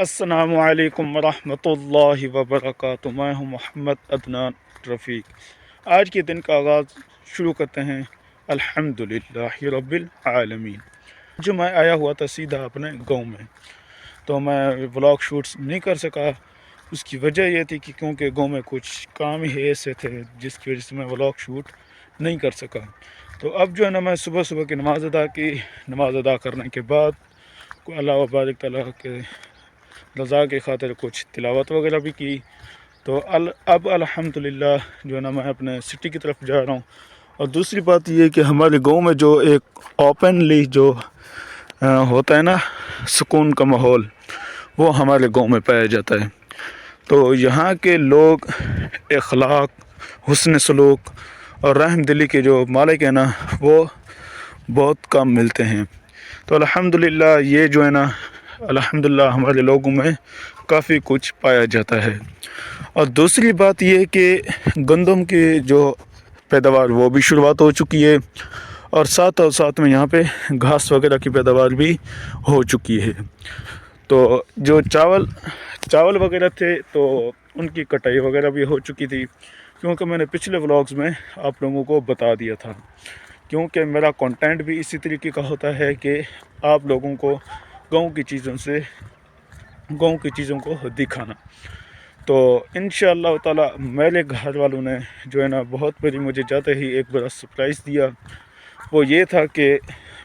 السلام علیکم ورحمۃ اللہ وبرکاتہ۔ میں ہوں محمد عدنان رفیق۔ آج کے دن کا آغاز شروع کرتے ہیں الحمدللہ رب العالمین۔ جو میں آیا ہوا تھا سیدھا اپنے گاؤں میں، تو میں ولاگ شوٹس نہیں کر سکا۔ اس کی وجہ یہ تھی کہ کیونکہ گاؤں میں کچھ کام ہی ایسے تھے جس کی وجہ سے میں ولاگ شوٹ نہیں کر سکا۔ تو اب جو ہے نا میں صبح صبح کی نماز ادا کی۔ نماز ادا کرنے کے بعد اللہ وبارک تعالیٰ کے رضا کی خاطر کچھ تلاوت وغیرہ بھی کی۔ تو اب الحمدللہ جو ہے نا میں اپنے سٹی کی طرف جا رہا ہوں۔ اور دوسری بات یہ کہ ہمارے گاؤں میں جو ایک اوپنلی جو ہوتا ہے نا سکون کا ماحول، وہ ہمارے گاؤں میں پایا جاتا ہے۔ تو یہاں کے لوگ اخلاق، حسن سلوک اور رحم دلی کے جو مالک ہیں نا، وہ بہت کم ملتے ہیں۔ تو الحمدللہ یہ جو ہے نا الحمدللہ ہمارے لوگوں میں کافی کچھ پایا جاتا ہے۔ اور دوسری بات یہ کہ گندم کی جو پیداوار وہ بھی شروعات ہو چکی ہے، اور ساتھ میں یہاں پہ گھاس وغیرہ کی پیداوار بھی ہو چکی ہے۔ تو جو چاول وغیرہ تھے تو ان کی کٹائی وغیرہ بھی ہو چکی تھی، کیونکہ میں نے پچھلے ولاگز میں آپ لوگوں کو بتا دیا تھا۔ کیونکہ میرا کنٹینٹ بھی اسی طریقے کا ہوتا ہے کہ آپ لوگوں کو گاؤں کی چیزوں کو دکھانا۔ تو انشاءاللہ تعالی میرے گھر والوں نے جو ہے نا بہت بڑی مجھے جاتے ہی ایک بڑا سرپرائز دیا۔ وہ یہ تھا کہ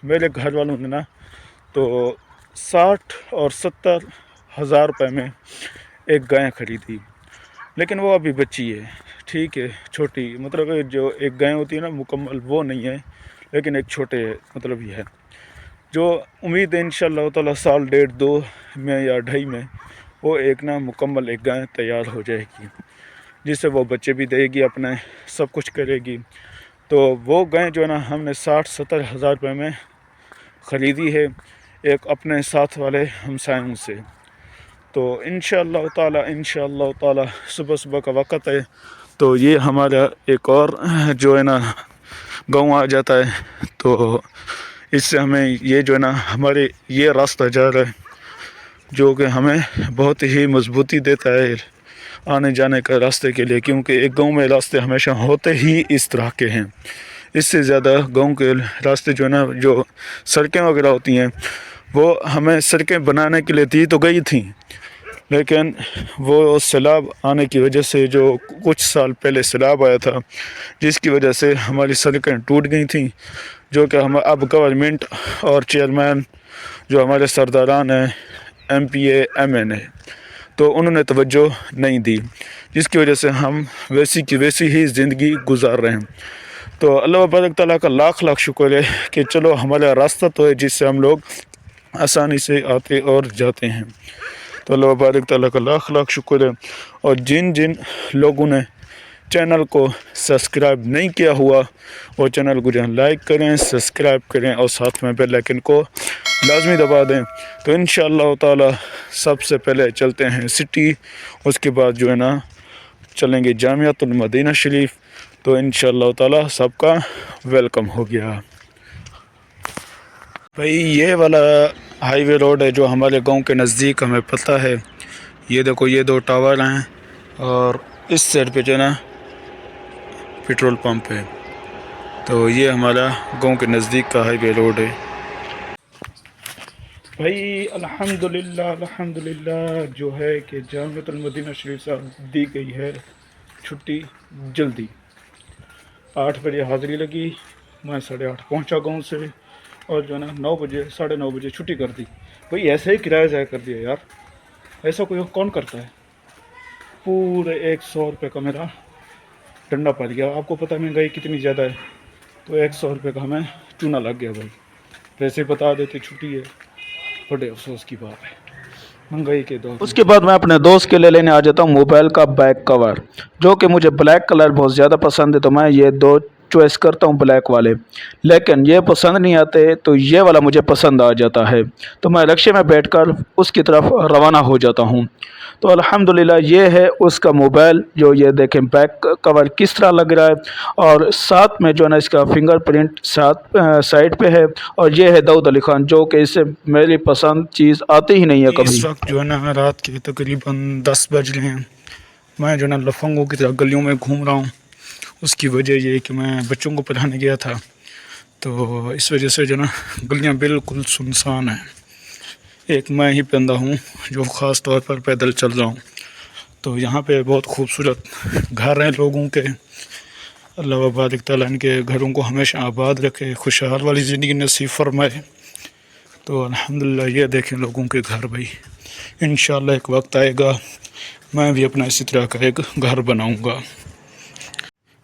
میرے گھر والوں نے نا تو 60 اور 70 ہزار روپے میں ایک گائے خریدی، لیکن وہ ابھی بچی ہے، ٹھیک ہے، چھوٹی، مطلب جو ایک گائے ہوتی ہے نا مکمل وہ نہیں ہے، لیکن ایک چھوٹے مطلب یہ ہے، جو امید ہے انشاءاللہ تعالی سال 1.5-2 میں یا 2.5 میں وہ ایک نا مکمل ایک گائے تیار ہو جائے گی، جس سے وہ بچے بھی دے گی، اپنے سب کچھ کرے گی۔ تو وہ گائے جو ہے نا ہم نے 60-70 ہزار روپے میں خریدی ہے ایک اپنے ساتھ والے ہمسایوں سے۔ تو انشاءاللہ تعالی صبح کا وقت ہے، تو یہ ہمارا ایک اور جو ہے نا گاؤں آ جاتا ہے۔ تو اس سے ہمیں یہ جو ہے نا ہمارے یہ راستہ جا رہا ہے جو کہ ہمیں بہت ہی مضبوطی دیتا ہے آنے جانے کا راستے کے لیے، کیونکہ ایک گاؤں میں راستے ہمیشہ ہوتے ہی اس طرح کے ہیں۔ اس سے زیادہ گاؤں کے راستے جو ہے نا جو سڑکیں وغیرہ ہوتی ہیں، وہ ہمیں سڑکیں بنانے کے لیے دی تو گئی تھیں، لیکن وہ سیلاب آنے کی وجہ سے جو کچھ سال پہلے سیلاب آیا تھا، جس کی وجہ سے ہماری سڑکیں ٹوٹ گئی تھیں، جو کہ ہم اب گورنمنٹ اور چیئرمین جو ہمارے سرداران ہیں، M P A M N A, تو انہوں نے توجہ نہیں دی، جس کی وجہ سے ہم ویسی کی ویسی ہی زندگی گزار رہے ہیں۔ تو اللہ وبارک تعالیٰ کا لاکھ شکر ہے کہ چلو ہمارا راستہ تو ہے جس سے ہم لوگ آسانی سے آتے اور جاتے ہیں۔ تو اللہ وبارک تعالیٰ کا لاکھ شکر ہے۔ اور جن لوگوں نے چینل کو سبسکرائب نہیں کیا ہوا، وہ چینل کو جہاں لائک کریں، سبسکرائب کریں اور ساتھ میں بیل آئیکن کو لازمی دبا دیں۔ تو انشاءاللہ تعالی سب سے پہلے چلتے ہیں سٹی، اس کے بعد جو ہے نا چلیں گے جامعۃ المدینہ شریف۔ تو انشاءاللہ تعالی سب کا ویلکم ہو گیا۔ بھائی یہ والا ہائی وے روڈ ہے جو ہمارے گاؤں کے نزدیک ہمیں پتہ ہے۔ یہ دیکھو یہ 2 ٹاور ہیں، اور اس سائڈ پہ جو ہے نا پیٹرول پمپ ہے۔ تو یہ ہمارا گاؤں کے نزدیک کا ہائی وے روڈ ہے۔ بھائی الحمدللہ جو ہے کہ جامعۃ المدینہ شریف سے دی گئی ہے چھٹی جلدی۔ 8 بجے حاضری لگی، میں 8:30 پہنچا گاؤں سے، اور جو ہے نا 9 بجے 9:30 بجے چھٹی کر دی۔ بھائی ایسے ہی کرایہ ضائع کر دیا یار، ایسا کوئی کون کرتا ہے؟ پورے 100 روپے کا میرا ڈنڈا پڑ گیا۔ آپ کو پتہ مہنگائی کتنی زیادہ ہے، تو 100 روپے کا ہمیں چونا لگ گیا۔ بھائی ویسے بتا دیتے چھٹی ہے، بڑے افسوس کی بات ہے مہنگائی کے دور۔ اس کے بعد میں اپنے دوست کے لینے آ جاتا ہوں موبائل کا بیک کور، جو کہ مجھے بلیک کلر بہت زیادہ پسند ہے، تو میں یہ 2 چوائس کرتا ہوں بلیک والے، لیکن یہ پسند نہیں آتے تو یہ والا مجھے پسند آ جاتا ہے، تو میں رکشے میں بیٹھ کر اس کی طرف روانہ ہو جاتا ہوں۔ تو الحمدللہ یہ ہے اس کا موبائل، جو یہ دیکھیں بیک کور کس طرح لگ رہا ہے، اور ساتھ میں جو ہے نا اس کا فنگر پرنٹ سائڈ پہ ہے، اور یہ ہے داؤد علی خان، جو کہ اس سے میری پسند چیز آتی ہی نہیں ہے کبھی۔ اس وقت جو ہے نا رات کے تقریباً 10 بج رہے ہیں، میں جو ہے نا لفنگوں کی طرح گلیوں میں گھوم رہا ہوں۔ اس کی وجہ یہ ہے کہ میں بچوں کو پڑھانے گیا تھا، تو اس وجہ سے جو ہے نا گلیاں بالکل سنسان ہیں، ایک میں ہی بندہ ہوں جو خاص طور پر پیدل چل رہا ہوں۔ تو یہاں پہ بہت خوبصورت گھر ہیں لوگوں کے، اللہ وبارک تعالیٰ ان کے گھروں کو ہمیشہ آباد رکھے، خوشحال والی زندگی نصیب فرمائے۔ تو الحمدللہ یہ دیکھیں لوگوں کے گھر بھائی، انشاءاللہ ایک وقت آئے گا میں بھی اپنا اسی طرح کا ایک گھر بناؤں گا۔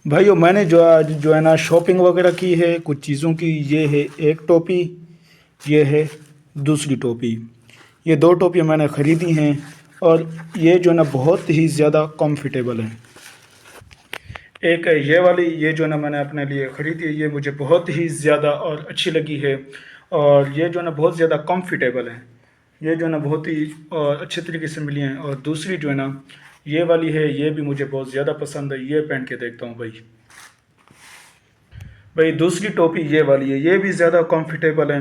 بھائیو میں نے جو آج جو ہے نا شاپنگ وغیرہ کی ہے کچھ چیزوں کی، یہ ہے ایک ٹوپی، یہ ہے دوسری ٹوپی، یہ دو ٹوپیاں میں نے خریدی ہیں، اور یہ جو ہے نا بہت ہی زیادہ کمفرٹیبل ہیں۔ ایک ہے یہ والی، یہ جو ہے نا میں نے اپنے لیے خریدی ہے، یہ مجھے بہت ہی زیادہ اور اچھی لگی ہے، اور یہ جو ہے نا بہت زیادہ کمفرٹیبل ہے، یہ جو ہے نا بہت ہی اچھے طریقے سے ملی ہیں۔ اور دوسری جو ہے نا یہ والی ہے، یہ بھی مجھے بہت زیادہ پسند ہے، یہ پہن کے دیکھتا ہوں بھائی دوسری ٹوپی یہ والی ہے، یہ بھی زیادہ کمفرٹیبل ہے،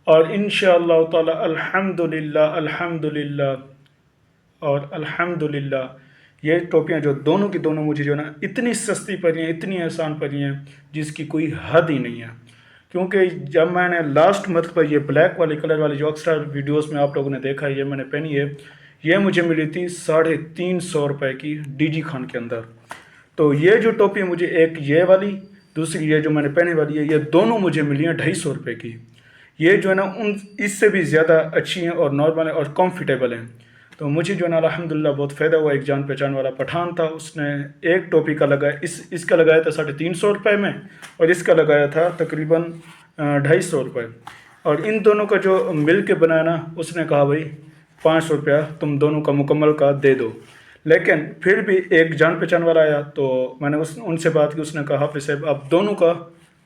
اور انشاءاللہ تعالی الحمدللہ اور الحمدللہ یہ ٹوپیاں جو دونوں کی دونوں مجھے جو ہے نا اتنی سستی پڑی ہیں، اتنی آسان پڑی ہیں جس کی کوئی حد ہی نہیں ہے۔ کیونکہ جب میں نے لاسٹ مرتبہ یہ بلیک والی کلر والی جو اکثر ویڈیوز میں آپ لوگوں نے دیکھا ہے، یہ میں نے پہنی ہے، یہ مجھے ملی تھی 350 روپے کی ڈی جی خان کے اندر۔ تو یہ جو ٹوپی مجھے، ایک یہ والی، دوسری یہ جو میں نے پہنے والی ہے، یہ دونوں مجھے ملی ہیں 250 روپے کی۔ یہ جو ہے نا اس سے بھی زیادہ اچھی ہیں اور نارمل ہیں اور کمفرٹیبل ہیں۔ تو مجھے جو ہے نا الحمدللہ بہت فائدہ ہوا۔ ایک جان پہچان والا پٹھان تھا، اس نے ایک ٹوپی کا لگایا، اس کا لگایا تھا 350 روپے میں، اور اس کا لگایا تھا تقریباً 250 روپے، اور ان دونوں کا جو مل کے بنایا نا، اس نے کہا بھائی 500 روپیہ تم دونوں کا مکمل کا دے دو۔ لیکن پھر بھی ایک جان پہچان والا آیا، تو میں نے ان سے بات کی، اس نے کہا حافظ صاحب آپ دونوں کا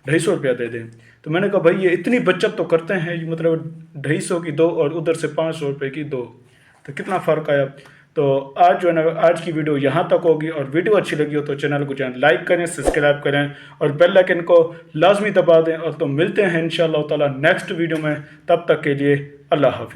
250 روپیہ دے دیں۔ تو میں نے کہا بھائی یہ اتنی بچت تو کرتے ہیں، مطلب 250 کی دو اور ادھر سے 500 روپے کی دو، تو کتنا فرق آیا۔ تو آج جو ہے نا آج کی ویڈیو یہاں تک ہوگی، اور ویڈیو اچھی لگی ہو تو چینل کو لائک کریں، سبسکرائب کریں، اور بیل آئیکن کو لازمی دبا دیں، اور تو ملتے ہیں انشاءاللہ تعالی نیکسٹ ویڈیو میں، تب تک کے لیے اللہ حافظ۔